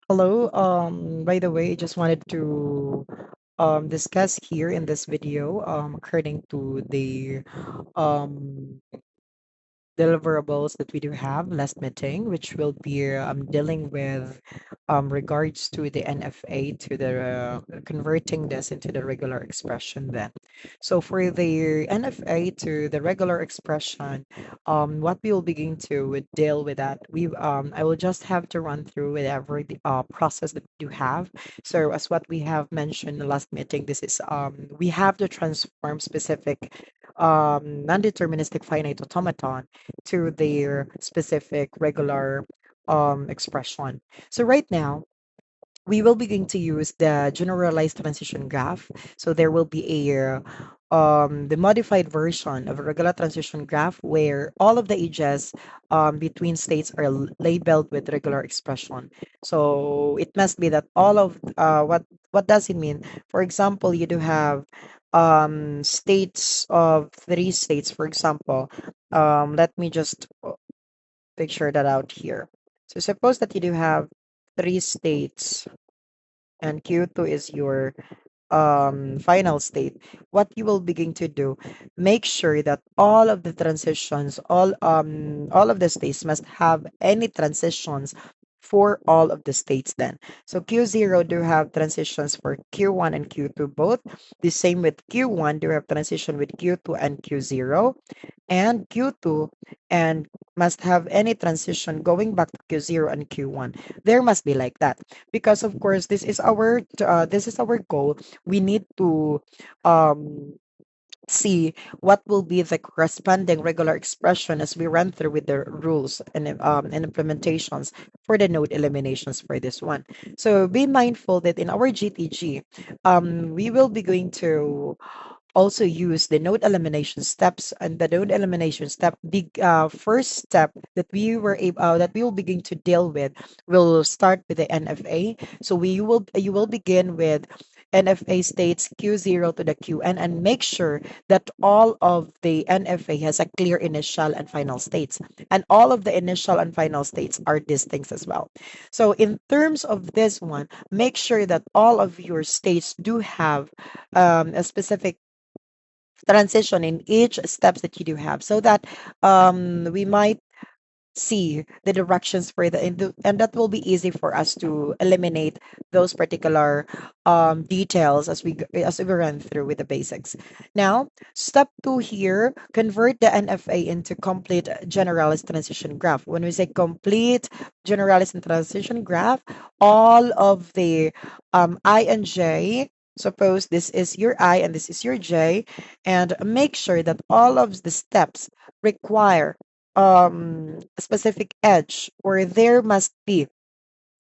Hello. By the way, just wanted to discuss here in this video according to the um deliverables that we do have last meeting, which will be dealing with regards to the NFA to the converting this into the regular expression then. So for the NFA to the regular expression, what we will begin to deal with that, I will just have to run through whatever the process that you have. So as what we have mentioned in the last meeting, this is we have to transform specific non-deterministic finite automaton to their specific regular expression. So right now, we will begin to use the generalized transition graph. So there will be a the modified version of a regular transition graph where all of the edges between states are labeled with regular expression. So it must be that all of what does it mean? For example, you do have states of three states. For example, let me just picture that out here. So suppose that you do have three states and Q2 is your final state. What you will begin to do, make sure that all of the transitions, all of the states must have any transitions for all of the states then. So Q0 do have transitions for Q1 and Q2 both. The same with Q1 do have transition with Q2 and Q0 and Q2 and must have any transition going back to Q0 and Q1. There must be like that because of course this is our goal. We need to um see what will be the corresponding regular expression as we run through with the rules and implementations for the node eliminations for this one. So be mindful that in our GTG, we will be going to also use the node elimination steps, and the node elimination step, the first step that we will begin to deal with will start with the NFA. So you will begin with NFA states Q0 to the Qn and make sure that all of the NFA has a clear initial and final states, and all of the initial and final states are distinct as well. So in terms of this one, make sure that all of your states do have a specific transition in each steps that you do have so that we might see the directions for and that will be easy for us to eliminate those particular details as we run through with the basics. Now, step two here, convert the NFA into complete generalized transition graph. When we say complete generalized transition graph, all of the I and J, suppose this is your I and this is your J, and make sure that all of the steps require a specific edge, or there must be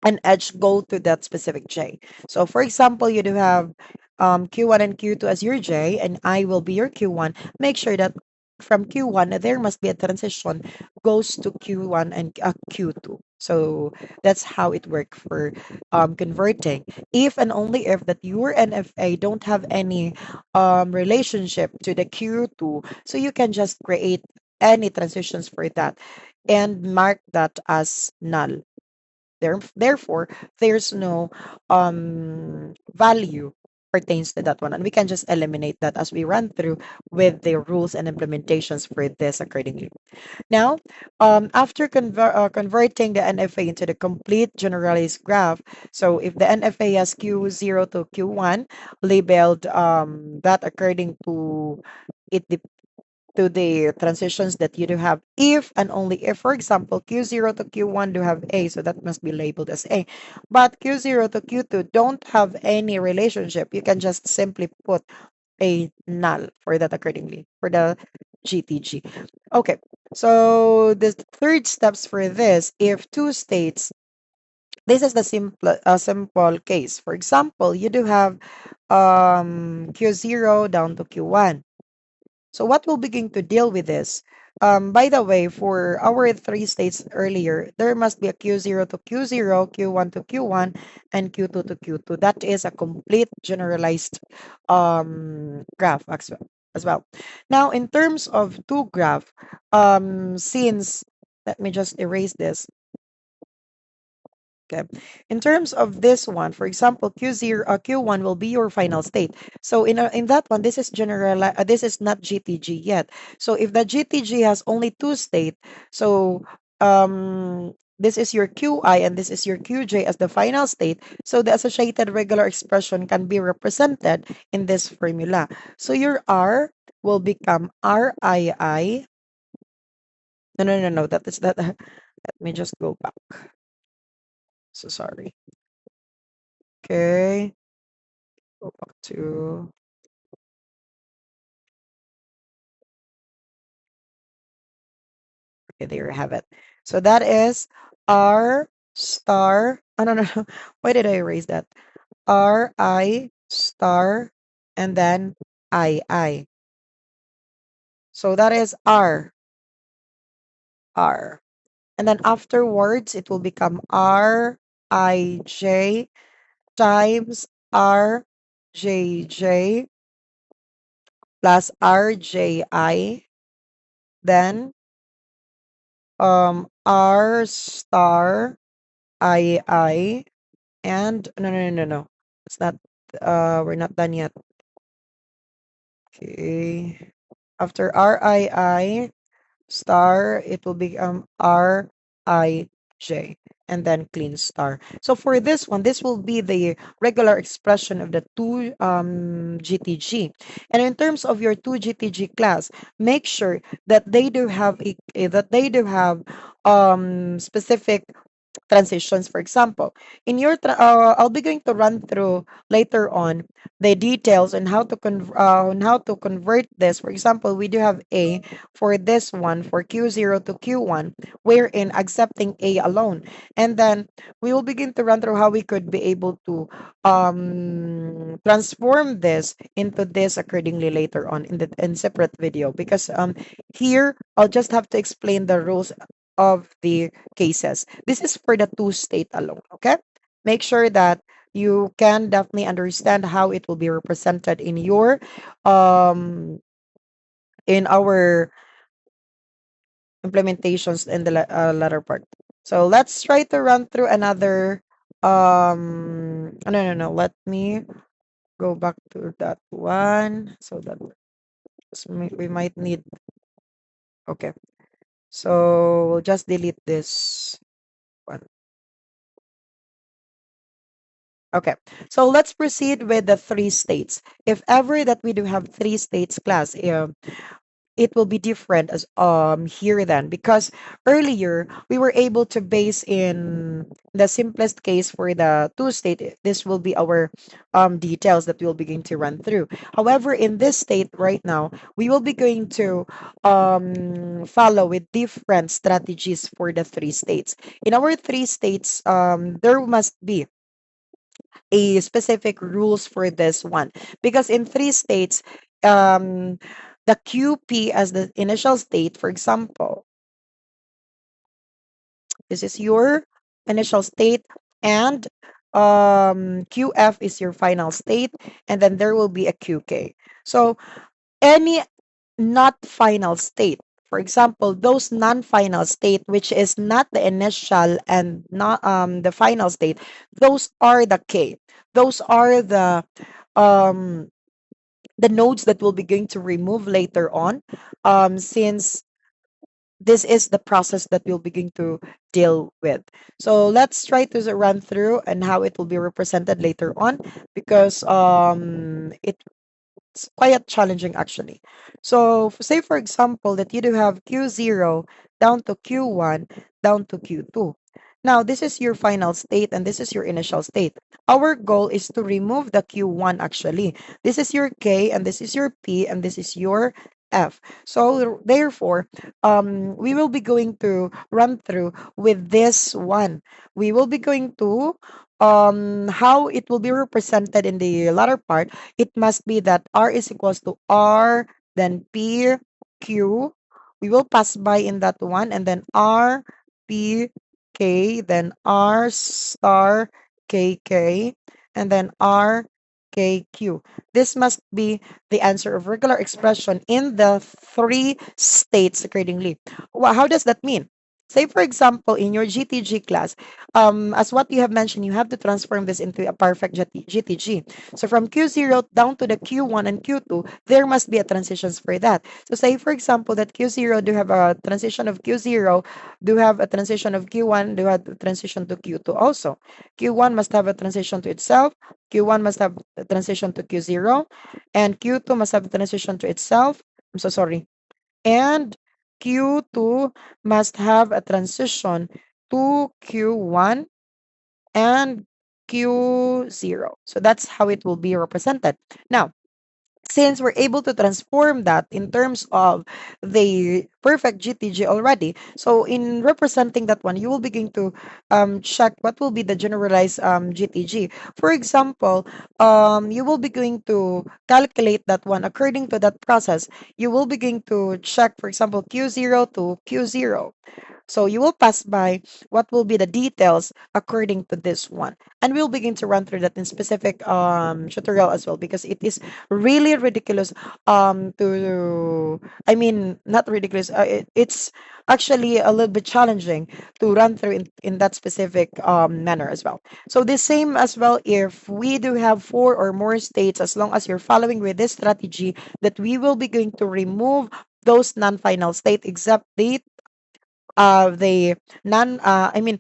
an edge go to that specific J. So for example, you do have Q1 and Q2 as your J, and I will be your Q1. Make sure that from Q1 there must be a transition goes to Q1 and Q2. So that's how it works for converting. If and only if that your NFA don't have any relationship to the Q2, so you can just create any transitions for that and mark that as null. Therefore, there's no value pertains to that one, and we can just eliminate that as we run through with the rules and implementations for this accordingly. Now, after converting the NFA into the complete generalized graph, so if the NFA has Q0 to Q1 labeled that according to it to the transitions that you do have if and only if, for example, Q0 to Q1 do have A, so that must be labeled as A. But Q0 to Q2 don't have any relationship. You can just simply put a null for that accordingly for the GTG. Okay, so the third steps for this, if two states, this is the simple case. For example, you do have Q0 down to Q1. So what we'll begin to deal with this. By the way, for our three states earlier, there must be a Q0 to Q0, Q1 to Q1, and Q2 to Q2. That is a complete generalized graph as well. Now, in terms of two graph, since let me just erase this. Okay. In terms of this one, for example, Q1 will be your final state. So in that one, this is this is not GTG yet. So if the GTG has only two state, so this is your QI and this is your QJ as the final state. So the associated regular expression can be represented in this formula. So your R will become RII. No, no, no, no. That is that. Let me just go back. So sorry. Okay. Go back to, okay, there you have it. So that is R star. Oh, no, no, no. Why did I erase that? RI star and then II. So that is R. And then afterwards, it will become RIJ times RJJ plus RJI. Then R star II. And no, no, no, no, no. It's not, we're not done yet. Okay. After RII star, it will become RIJ and then clean star. So for this one, this will be the regular expression of the two GTG. And in terms of your two GTG class, make sure that they do have specific transitions. For example, I'll be going to run through later on the details on how to convert this. For example, we do have A for this one for Q0 to Q1, wherein accepting A alone, and then we will begin to run through how we could be able to transform this into this accordingly later on in the in separate video, because here I'll just have to explain the rules of the cases. This is for the two state alone, okay? Make sure that you can definitely understand how it will be represented in your in our implementations in the latter part. So let's try to run through another no, no, no, let me go back to that one so that we might need. Okay, so we'll just delete this one. Okay, so let's proceed with the three states. If ever that we do have three states class, it will be different as here then, because earlier we were able to base in the simplest case for the two state. This will be our details that we'll begin to run through. However, in this state right now, we will be going to follow with different strategies for the three states. In our three states, there must be a specific rules for this one, because in three states, um the QP as the initial state. For example, this is your initial state, and QF is your final state, and then there will be a QK. So any not final state, for example, those non-final state which is not the initial and not the final state, those are the K. Those are um the nodes that we'll be going to remove later on, since this is the process that we'll begin to deal with. So let's try to run through and how it will be represented later on, because it's quite challenging actually. So say for example that you do have Q0 down to Q1 down to Q2. Now this is your final state and this is your initial state. Our goal is to remove the Q1 actually. This is your K and this is your P and this is your F. So therefore, we will be going to run through with this one. We will be going to how it will be represented in the latter part. It must be that R is equals to R, then P, Q. We will pass by in that one, and then R, P, K, then R star K, K, and then R, K, Q. This must be the answer of regular expression in the three states accordingly. Well, how does that mean? Say, for example, in your GTG class, as what you have mentioned, you have to transform this into a perfect GTG. So from Q0 down to the Q1 and Q2, there must be a transitions for that. So say, for example, that Q0 do have a transition of Q0, do have a transition of Q1, do have a transition to Q2 also. Q1 must have a transition to itself, Q1 must have a transition to Q0, and Q2 must have a transition to itself. I'm so sorry. And Q2 must have a transition to Q1 and Q0. So that's how it will be represented. Now, since we're able to transform that in terms of the perfect GTG already, so in representing that one, you will begin to check what will be the generalized GTG. For example, you will be going to calculate that one according to that process. You will begin to check, for example, Q0 to Q0. So you will pass by what will be the details according to this one. And we'll begin to run through that in specific tutorial as well because it is really ridiculous to I mean not ridiculous it's actually a little bit challenging to run through in that specific manner as well. So the same as well if we do have four or more states as long as you're following with this strategy that we will be going to remove those non-final state except the non-final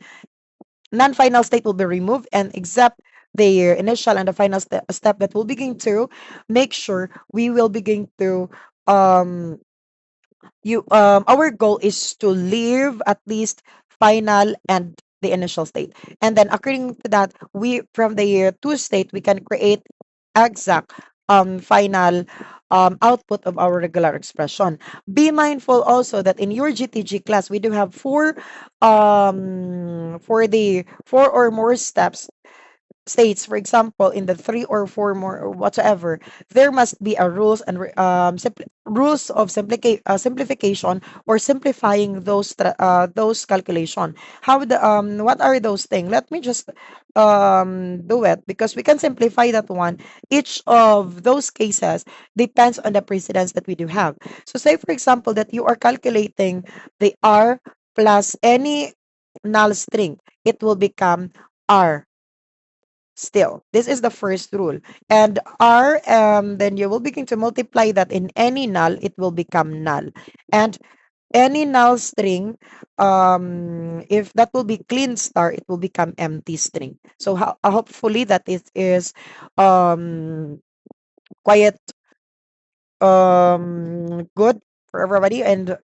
state will be removed and except the initial and the final step that we'll begin to make sure we will begin to um our goal is to leave at least final and the initial state, and then according to that we from the two state we can create exact final output of our regular expression. Be mindful also that in your GTG class we do have for the four or more steps states, for example, in the three or four more or whatsoever, there must be a rules and rules of simplification or simplifying those calculation. How the what are those things? Let me just do it because we can simplify that one. Each of those cases depends on the precedence that we do have. So say for example that you are calculating the R plus any null string, it will become R still. This is the first rule. And R, then you will begin to multiply that in any null, it will become null. And any null string, if that will be clean star, it will become empty string. So hopefully that it is quite good for everybody. And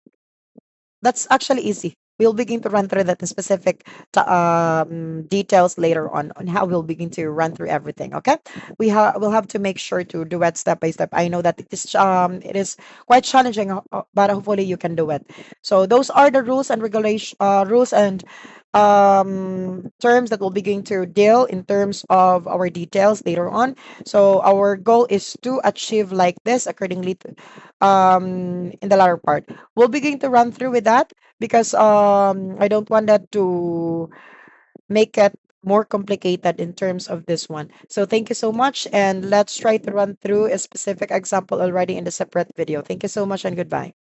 that's actually easy. We'll begin to run through that in specific details later on how we'll begin to run through everything. Okay, we'll have to make sure to do it step by step. I know that it is quite challenging, but hopefully you can do it. So those are the rules and regulation rules and terms that we'll begin to deal in terms of our details later on. So our goal is to achieve like this accordingly to, in the latter part. We'll begin to run through with that because I don't want that to make it more complicated in terms of this one. So thank you so much, and let's try to run through a specific example already in the separate video. Thank you so much and goodbye.